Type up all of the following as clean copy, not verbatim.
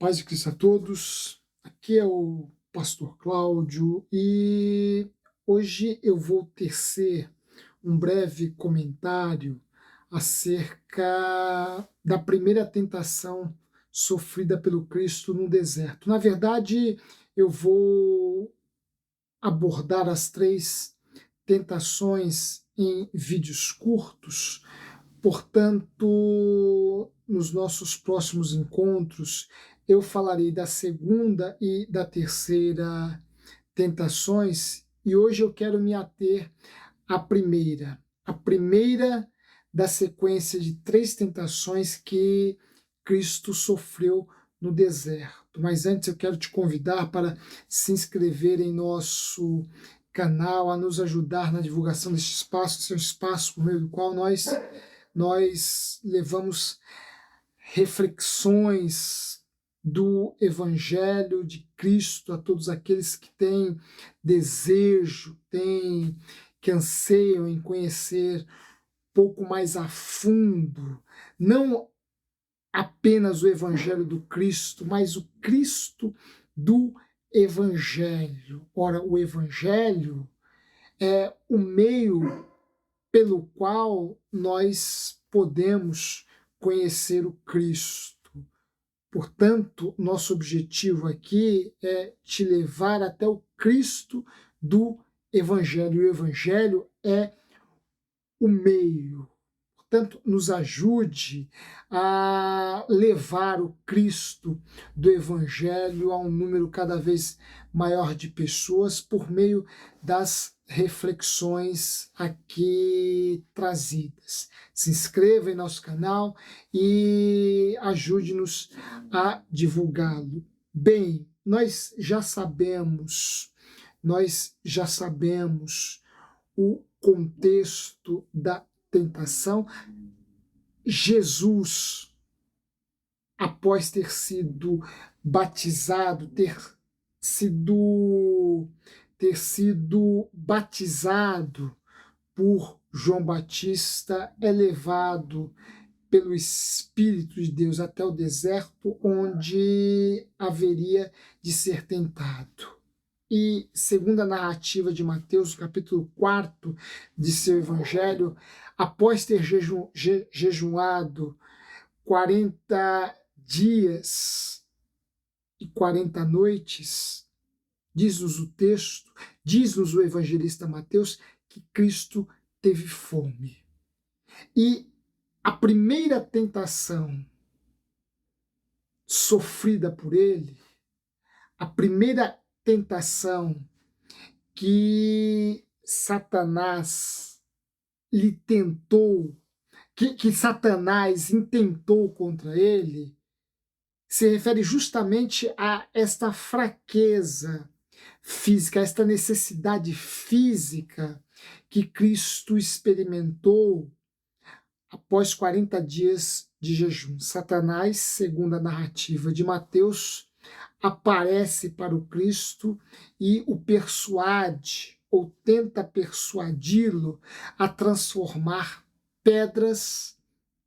Paz de Cristo a todos, aqui é o Pastor Cláudio e hoje eu vou tecer um breve comentário acerca da primeira tentação sofrida pelo Cristo no deserto. Na verdade, eu vou abordar as três tentações em vídeos curtos. Portanto, nos nossos próximos encontros, eu falarei da segunda e da terceira tentações, e hoje eu quero me ater à primeira. A primeira da sequência de três tentações que Cristo sofreu no deserto. Mas antes eu quero te convidar para se inscrever em nosso canal, a nos ajudar na divulgação deste espaço, esse é um espaço por meio do qual nós levamos reflexões do Evangelho de Cristo a todos aqueles que têm desejo, que anseiam em conhecer pouco mais a fundo, não apenas o Evangelho do Cristo, mas o Cristo do Evangelho. Ora, o Evangelho é o meio pelo qual nós podemos conhecer o Cristo. Portanto, nosso objetivo aqui é te levar até o Cristo do Evangelho. O Evangelho é o meio. Portanto, nos ajude a levar o Cristo do Evangelho a um número cada vez maior de pessoas por meio das reflexões aqui trazidas. Se inscreva em nosso canal e ajude-nos a divulgá-lo. Bem, nós já sabemos o contexto da tentação. Jesus, após ter sido batizado, ter sido batizado por João Batista, é levado pelo Espírito de Deus até o deserto, onde haveria de ser tentado. E, segundo a narrativa de Mateus, capítulo 4 de seu evangelho, após ter jejuado 40 dias e 40 noites, diz-nos o texto, diz-nos o evangelista Mateus, que Cristo teve fome. E a primeira tentação sofrida por ele, a primeira tentação que Satanás lhe tentou, que Satanás intentou contra ele, se refere justamente a esta fraqueza física, a esta necessidade física que Cristo experimentou após 40 dias de jejum. Satanás, segundo a narrativa de Mateus, aparece para o Cristo e o persuade, ou tenta persuadi-lo a transformar pedras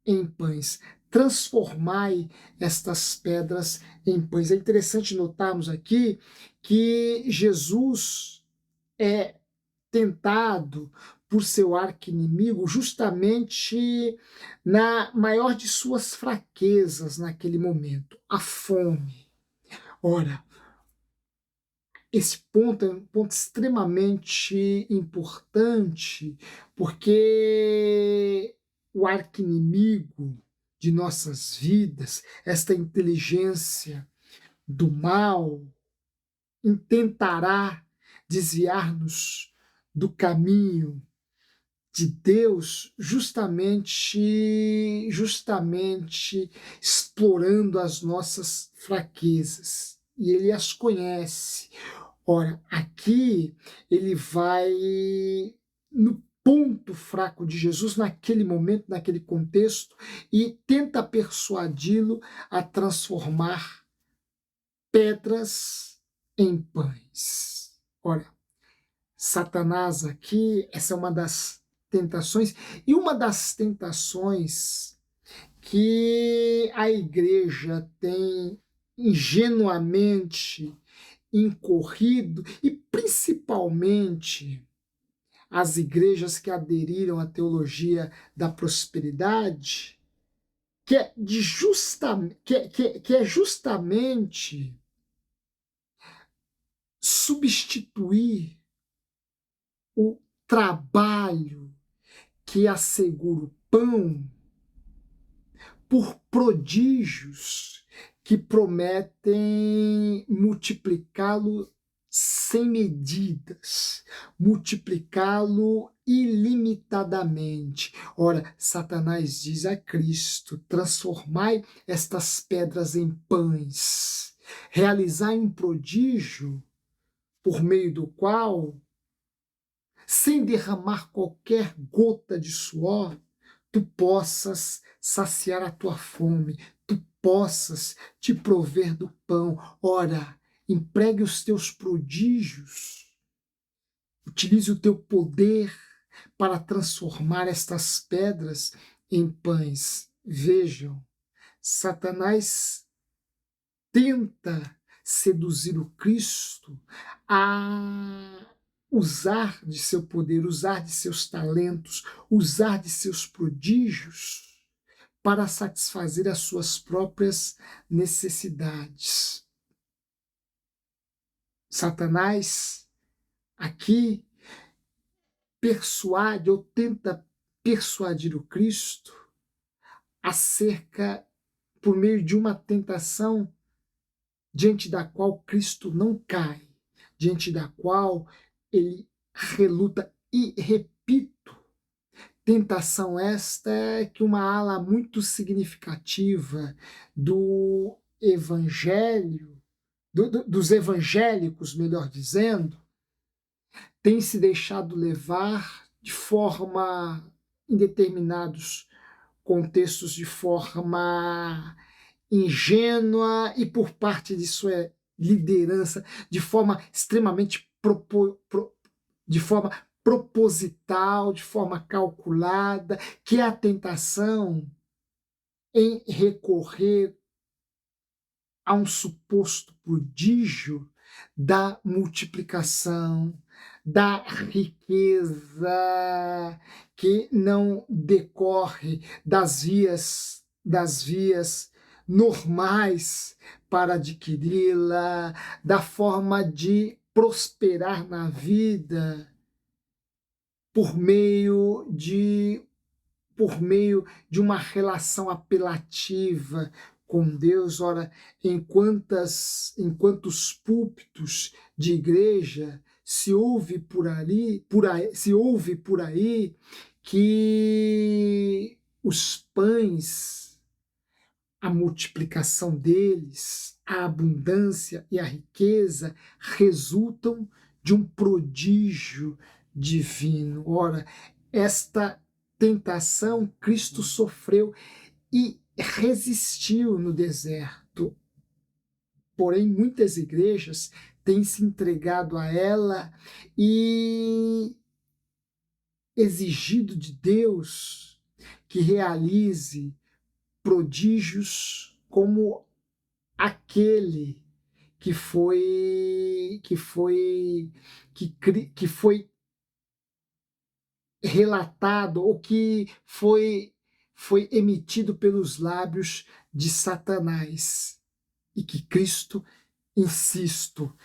em pães. Transformai estas pedras em pães. É interessante notarmos aqui que Jesus é tentado por seu arqui-inimigo justamente na maior de suas fraquezas naquele momento, a fome. Ora, esse ponto é um ponto extremamente importante, porque o arqui-inimigo de nossas vidas, esta inteligência do mal, intentará desviar-nos do caminho de Deus, justamente explorando as nossas fraquezas. E ele as conhece. Ora, aqui ele vai no ponto fraco de Jesus, naquele momento, naquele contexto, e tenta persuadi-lo a transformar pedras em pães. Ora, Satanás aqui, essa é uma das tentações, e uma das tentações que a igreja tem ingenuamente incorrido, e principalmente as igrejas que aderiram à teologia da prosperidade, que é justamente substituir o trabalho que assegura o pão por prodígios que prometem multiplicá-lo sem medidas, multiplicá-lo ilimitadamente. Ora, Satanás diz a Cristo: transformai estas pedras em pães, realizai um prodígio por meio do qual, sem derramar qualquer gota de suor, tu possas saciar a tua fome, tu possas te prover do pão. Ora, empregue os teus prodígios, utilize o teu poder para transformar estas pedras em pães. Vejam, Satanás tenta seduzir o Cristo a usar de seu poder, usar de seus talentos, usar de seus prodígios para satisfazer as suas próprias necessidades. Satanás aqui persuade ou tenta persuadir o Cristo acerca, por meio de uma tentação diante da qual Cristo não cai, diante da qual ele reluta. E repito, tentação esta que uma ala muito significativa do evangelho, dos evangélicos, melhor dizendo, tem se deixado levar de forma, em determinados contextos, de forma ingênua, e por parte de sua liderança, de forma extremamente de forma proposital, de forma calculada, que é a tentação em recorrer a um suposto prodígio da multiplicação, da riqueza, que não decorre das vias normais para adquiri-la, da forma de prosperar na vida por meio de uma relação apelativa com Deus. Ora, em quantos púlpitos de igreja se ouve por aí que os pães, a multiplicação deles, a abundância e a riqueza resultam de um prodígio divino. Ora, esta tentação Cristo sofreu e resistiu no deserto. Porém, muitas igrejas têm se entregado a ela e exigido de Deus que realize prodígios como aquele que foi relatado, ou que foi emitido pelos lábios de Satanás, e que Cristo, insisto,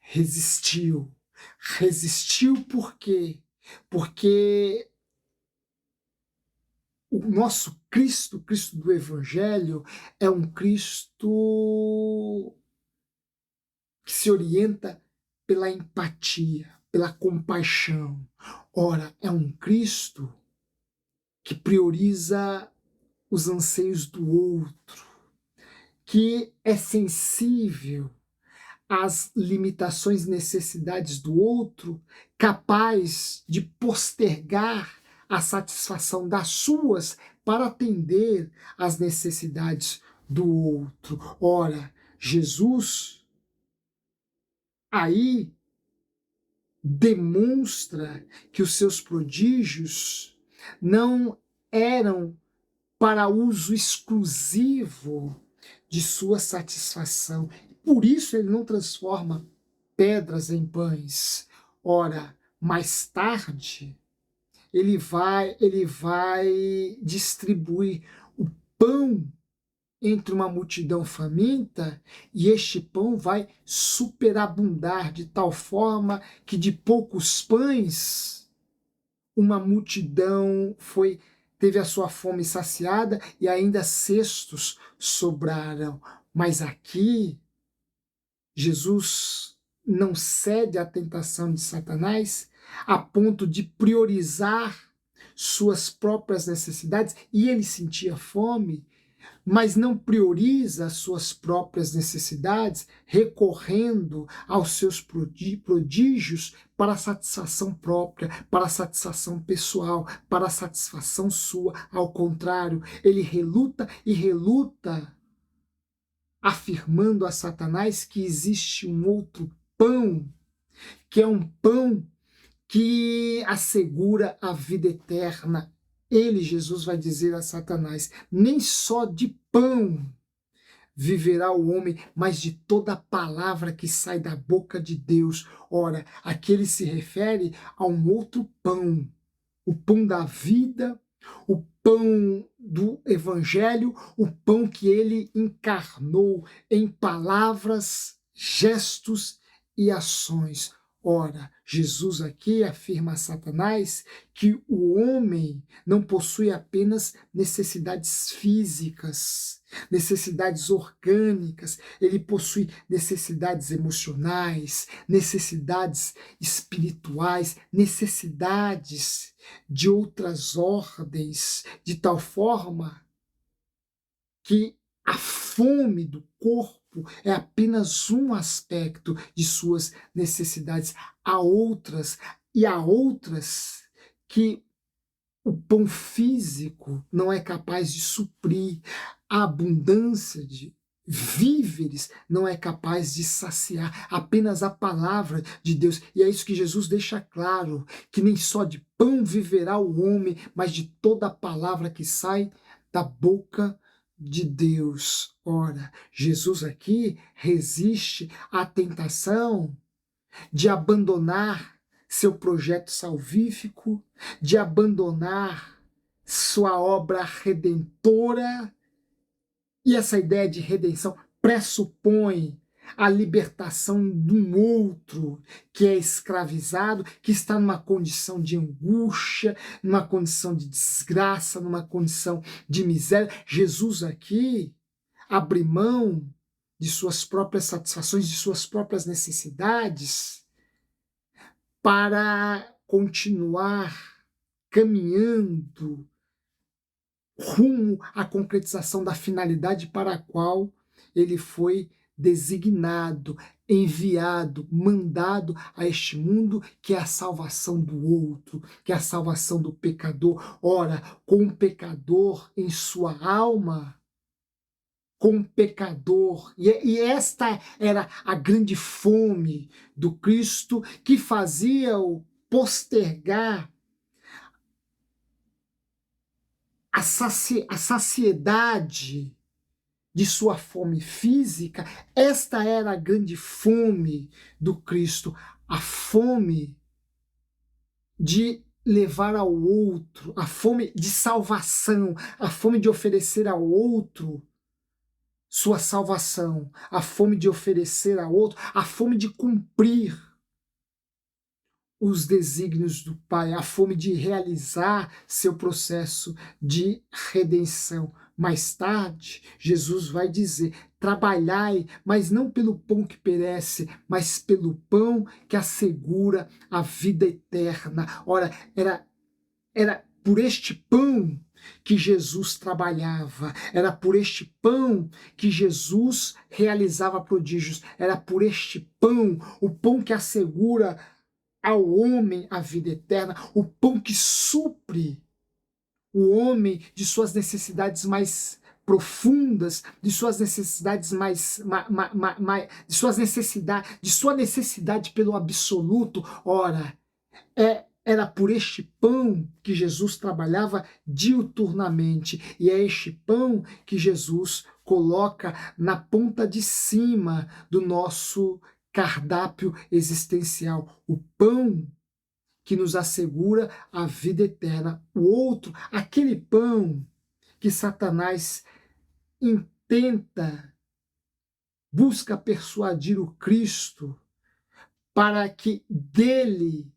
resistiu. Resistiu por quê? Porque o nosso Cristo, o Cristo do Evangelho, é um Cristo que se orienta pela empatia, pela compaixão. Ora, é um Cristo que prioriza os anseios do outro, que é sensível às limitações e necessidades do outro, capaz de postergar a satisfação das suas para atender às necessidades do outro. Ora, Jesus aí demonstra que os seus prodígios não eram para uso exclusivo de sua satisfação. Por isso ele não transforma pedras em pães. Ora, mais tarde, ele vai distribuir o pão entre uma multidão faminta, e este pão vai superabundar de tal forma que de poucos pães uma multidão teve a sua fome saciada e ainda cestos sobraram. Mas aqui Jesus não cede à tentação de Satanás a ponto de priorizar suas próprias necessidades, e ele sentia fome, mas não prioriza as suas próprias necessidades, recorrendo aos seus prodígios para a satisfação própria, para a satisfação pessoal, para a satisfação sua. Ao contrário, ele reluta e reluta, afirmando a Satanás que existe um outro pão, que é um pão que assegura a vida eterna. Ele, Jesus, vai dizer a Satanás: nem só de pão viverá o homem, mas de toda palavra que sai da boca de Deus. Ora, aqui ele se refere a um outro pão, o pão da vida, o pão do evangelho, o pão que ele encarnou em palavras, gestos e ações. Ora, Jesus aqui afirma a Satanás que o homem não possui apenas necessidades físicas, necessidades orgânicas, ele possui necessidades emocionais, necessidades espirituais, necessidades de outras ordens, de tal forma que a fome do corpo é apenas um aspecto de suas necessidades. Há outras, e há outras que o pão físico não é capaz de suprir. A abundância de víveres não é capaz de saciar. Apenas a palavra de Deus. E é isso que Jesus deixa claro, que nem só de pão viverá o homem, mas de toda a palavra que sai da boca de Deus. Ora, Jesus aqui resiste à tentação de abandonar seu projeto salvífico, de abandonar sua obra redentora. E essa ideia de redenção pressupõe a libertação de um outro que é escravizado, que está numa condição de angústia, numa condição de desgraça, numa condição de miséria. Jesus aqui abre mão de suas próprias satisfações, de suas próprias necessidades, para continuar caminhando rumo à concretização da finalidade para a qual ele foi designado, enviado, mandado a este mundo, que é a salvação do outro, que é a salvação do pecador. Ora, com o pecador em sua alma, com o pecador, e esta era a grande fome do Cristo, que fazia-o postergar a saciedade de sua fome física. Esta era a grande fome do Cristo, a fome de levar ao outro, a fome de salvação, a fome de oferecer ao outro sua salvação, a fome de oferecer ao outro, a fome de cumprir os desígnios do Pai, a fome de realizar seu processo de redenção. Mais tarde, Jesus vai dizer: trabalhai, mas não pelo pão que perece, mas pelo pão que assegura a vida eterna. Ora, era por este pão que Jesus trabalhava, era por este pão que Jesus realizava prodígios, era por este pão, o pão que assegura ao homem a vida eterna, o pão que supre o homem de suas necessidades mais profundas, de suas necessidades de sua necessidade pelo absoluto. Ora, é Era por este pão que Jesus trabalhava diuturnamente, e é este pão que Jesus coloca na ponta de cima do nosso cardápio existencial, o pão que nos assegura a vida eterna. O outro, aquele pão que Satanás intenta, busca persuadir o Cristo para que dele,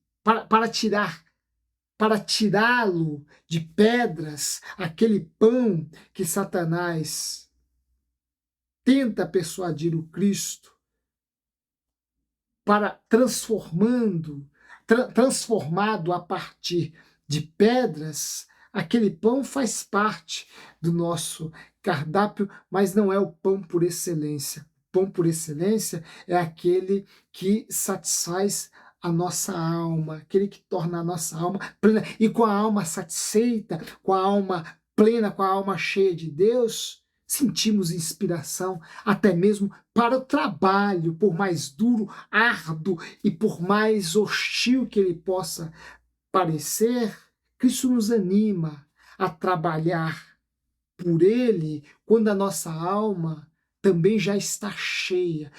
para tirá-lo de pedras, aquele pão que Satanás tenta persuadir o Cristo para transformado a partir de pedras, aquele pão faz parte do nosso cardápio, mas não é o pão por excelência. O pão por excelência é aquele que satisfaz a nossa alma, aquele que torna a nossa alma plena. E com a alma satisfeita, com a alma plena, com a alma cheia de Deus, sentimos inspiração até mesmo para o trabalho, por mais duro, árduo e por mais hostil que ele possa parecer. Cristo nos anima a trabalhar por ele quando a nossa alma também já está cheia,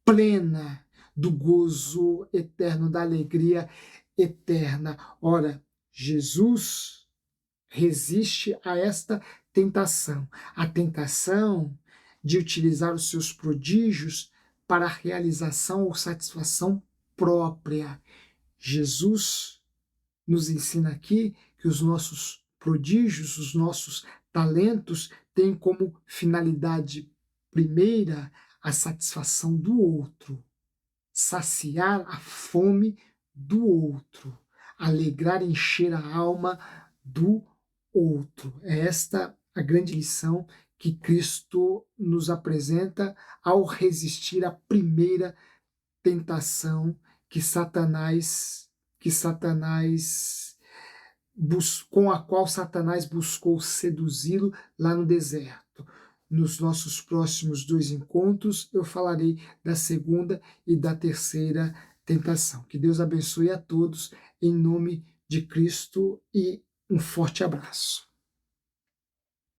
plena do gozo eterno, da alegria eterna. Ora, Jesus resiste a esta tentação, a tentação de utilizar os seus prodígios para a realização ou satisfação própria. Jesus nos ensina aqui que os nossos prodígios, os nossos talentos têm como finalidade primeira a satisfação do outro, saciar a fome do outro, alegrar, encher a alma do outro. É esta a grande lição que Cristo nos apresenta ao resistir à primeira tentação que Satanás com a qual Satanás buscou seduzi-lo lá no deserto. Nos nossos próximos 2 encontros, eu falarei da segunda e da terceira tentação. Que Deus abençoe a todos, em nome de Cristo, e um forte abraço.